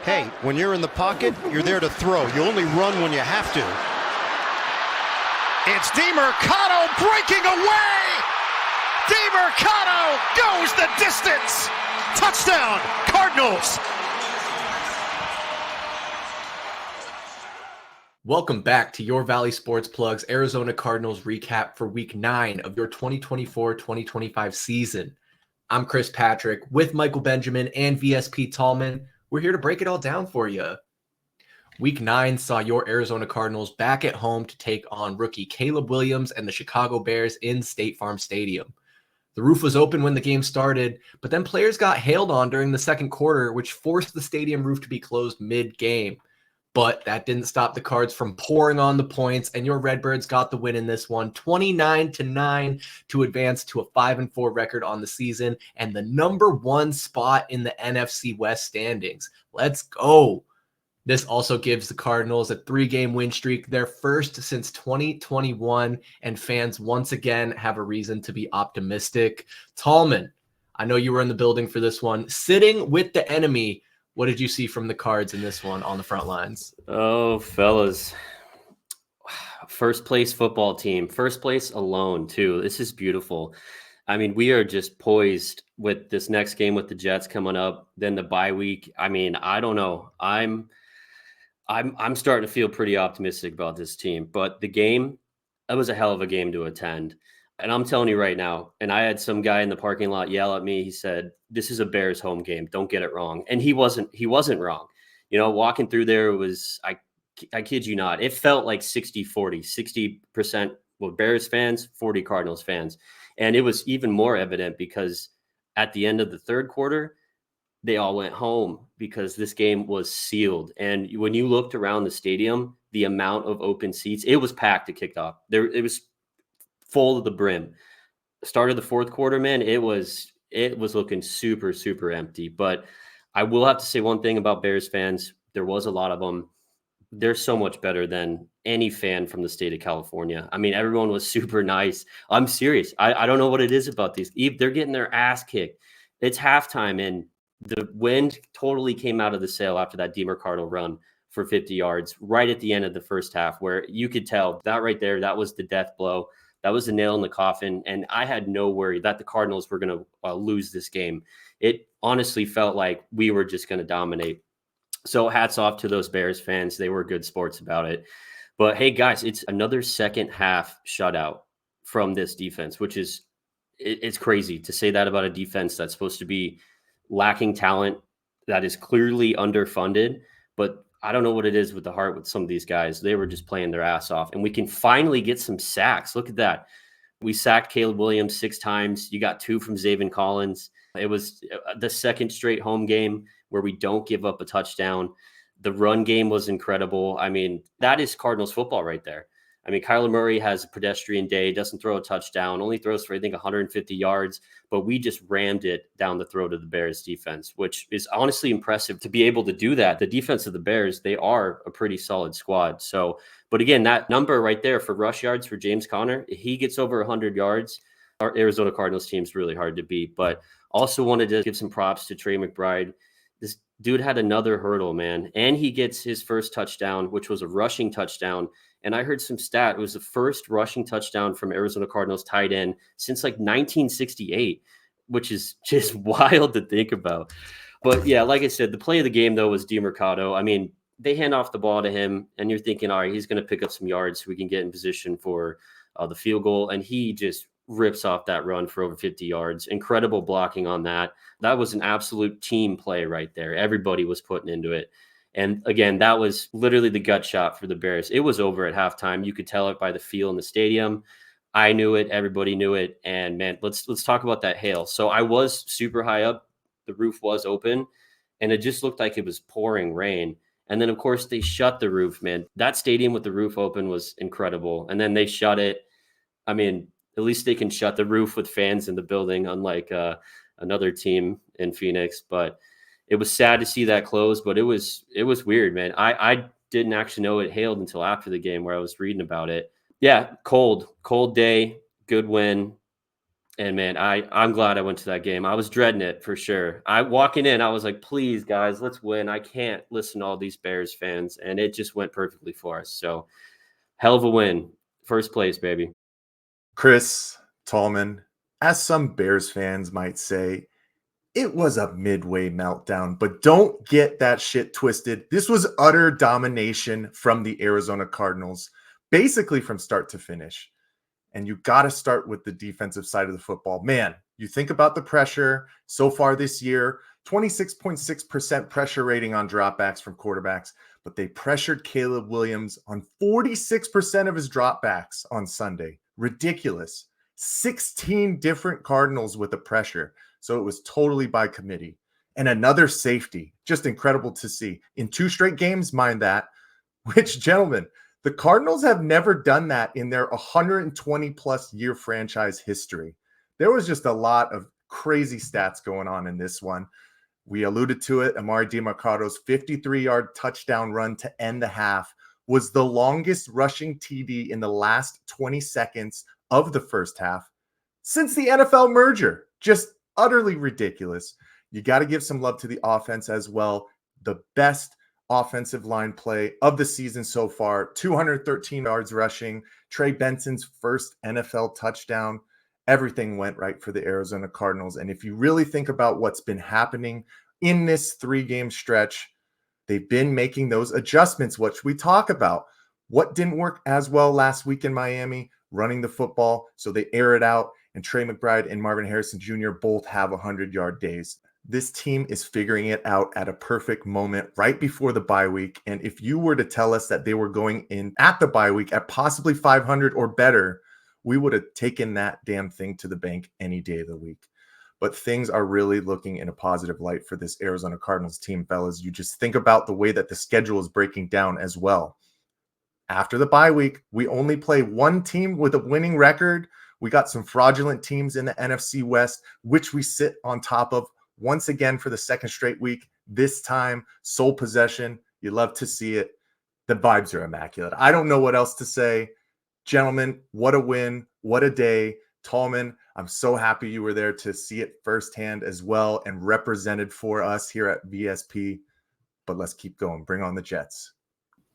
Hey, when you're in the pocket, you're there to throw. You only run when you have to. It's DeMercado breaking away! DeMercado goes the distance! Touchdown, Cardinals! Welcome back to your Valley Sports Plugs Arizona Cardinals recap for Week 9 of your 2024-2025 season. I'm Chris Patrick with Michael Benjamin and VSP Tallman. We're here to break it all down for you. Week 9 saw your Arizona Cardinals back at home to take on rookie Caleb Williams and the Chicago Bears in State Farm Stadium. The roof was open when the game started, but then players got hailed on during the second quarter, which forced the stadium roof to be closed mid-game. But that didn't stop the Cards from pouring on the points, and your Redbirds got the win in this one, 29-9, to advance to a 5-4 record on the season and the number 1 spot in the NFC West standings. Let's go. This also gives the Cardinals a 3-game win streak, their first since 2021, and fans once again have a reason to be optimistic. Tallman, I know you were in the building for this one. Sitting with the enemy, what did you see from the Cards in this one on the front lines? Oh, fellas. First place football team. First place alone, too. This is beautiful. I mean, we are just poised with this next game with the Jets coming up, then the bye week. I mean, I don't know. I'm starting to feel pretty optimistic about this team. But the game, that was a hell of a game to attend. And I'm telling you right now, and I had some guy in the parking lot yell at me. He said, "This is a Bears home game. Don't get it wrong." And he wasn't wrong. You know, walking through there was, I kid you not, it felt like 60-40, 60% Bears fans, 40 Cardinals fans. And it was even more evident because at the end of the third quarter, they all went home because this game was sealed. And when you looked around the stadium, the amount of open seats, it was packed to kick off. It was full to the brim. Start of the fourth quarter, man, it was looking super, super empty. But I will have to say one thing about Bears fans. There was a lot of them. They're so much better than any fan from the state of California. I mean, everyone was super nice. I'm serious. I don't know what it is about these. They're getting their ass kicked. It's halftime, and the wind totally came out of the sail after that DeMercado run for 50 yards right at the end of the first half, where you could tell that right there, that was the death blow. That was the nail in the coffin, and I had no worry that the Cardinals were going to lose this game. It honestly felt like we were just going to dominate. So hats off to those Bears fans. They were good sports about it. But hey, guys, it's another second half shutout from this defense, which is it's crazy to say that about a defense that's supposed to be lacking talent, that is clearly underfunded. But I don't know what it is with the heart with some of these guys. They were just playing their ass off. And we can finally get some sacks. Look at that. We sacked Caleb Williams 6 times. You got 2 from Zaven Collins. It was the second straight home game where we don't give up a touchdown. The run game was incredible. I mean, that is Cardinals football right there. I mean, Kyler Murray has a pedestrian day, doesn't throw a touchdown, only throws for, I think, 150 yards, but we just rammed it down the throat of the Bears defense, which is honestly impressive to be able to do that. The defense of the Bears, they are a pretty solid squad. So, but again, that number right there for rush yards for James Conner, he gets over 100 yards. Our Arizona Cardinals team is really hard to beat, but also wanted to give some props to Trey McBride. This dude had another hurdle, man, and he gets his first touchdown, which was a rushing touchdown. And I heard some stat. It was the first rushing touchdown from Arizona Cardinals tight end since like 1968, which is just wild to think about. But yeah, like I said, the play of the game, though, was DeMercado. I mean, they hand off the ball to him, and you're thinking, all right, he's going to pick up some yards so we can get in position for the field goal. And he just rips off that run for over 50 yards. Incredible blocking on that. That was an absolute team play right there. Everybody was putting into it. And again, that was literally the gut shot for the Bears. It was over at halftime. You could tell it by the feel in the stadium. I knew it. Everybody knew it. And man, let's talk about that hail. So I was super high up. The roof was open, and it just looked like it was pouring rain. And then, of course, they shut the roof, man. That stadium with the roof open was incredible. And then they shut it. I mean, at least they can shut the roof with fans in the building, unlike another team in Phoenix. But it was sad to see that close, but it was weird, man. I didn't actually know it hailed until after the game where I was reading about it. Yeah, cold day, good win. And man, I'm glad I went to that game. I was dreading it for sure. Walking in, I was like, please, guys, let's win. I can't listen to all these Bears fans. And it just went perfectly for us. So hell of a win. First place, baby. Chris Tallman, as some Bears fans might say, it was a midway meltdown, but don't get that shit twisted. This was utter domination from the Arizona Cardinals, basically from start to finish. And you got to start with the defensive side of the football. Man, you think about the pressure so far this year, 26.6% pressure rating on dropbacks from quarterbacks, but they pressured Caleb Williams on 46% of his dropbacks on Sunday. Ridiculous. 16 different Cardinals with the pressure. So it was totally by committee. And another safety. Just incredible to see. In 2 straight games, mind that, which, gentlemen, the Cardinals have never done that in their 120-plus year franchise history. There was just a lot of crazy stats going on in this one. We alluded to it. Amari DiMercado's 53-yard touchdown run to end the half was the longest rushing TD in the last 20 seconds of the first half since the NFL merger. Just utterly ridiculous. You got to give some love to the offense as well. The best offensive line play of the season so far, 213 yards rushing, Trey Benson's first NFL touchdown. Everything went right for the Arizona Cardinals. And if you really think about what's been happening in this 3-game stretch, they've been making those adjustments, which we talk about. What didn't work as well last week in Miami? Running the football. So they air it out, and Trey McBride and Marvin Harrison Jr. both have 100-yard days. This team is figuring it out at a perfect moment right before the bye week. And if you were to tell us that they were going in at the bye week at possibly 500 or better, we would have taken that damn thing to the bank any day of the week. But things are really looking in a positive light for this Arizona Cardinals team, fellas. You just think about the way that the schedule is breaking down as well. After the bye week, we only play one team with a winning record. We got some fraudulent teams in the NFC West, which we sit on top of once again for the second straight week. This time, sole possession. You love to see it. The vibes are immaculate. I don't know what else to say. Gentlemen, what a win. What a day. Tallman, I'm so happy you were there to see it firsthand as well and represented for us here at VSP. But let's keep going. Bring on the Jets.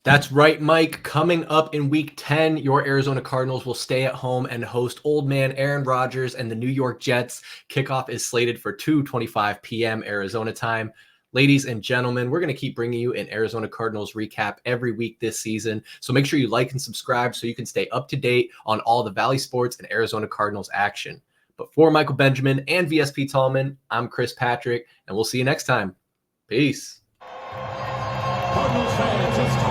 That's right, Mike. Coming up in week 10, your Arizona Cardinals will stay at home and host old man Aaron Rodgers and the New York Jets. Kickoff is slated for 2:25 p.m. Arizona time. Ladies and gentlemen, we're going to keep bringing you an Arizona Cardinals recap every week this season. So make sure you like and subscribe so you can stay up to date on all the Valley Sports and Arizona Cardinals action. But for Michael Benjamin and VSP Tallman, I'm Chris Patrick, and we'll see you next time. Peace. Cardinals fans, it's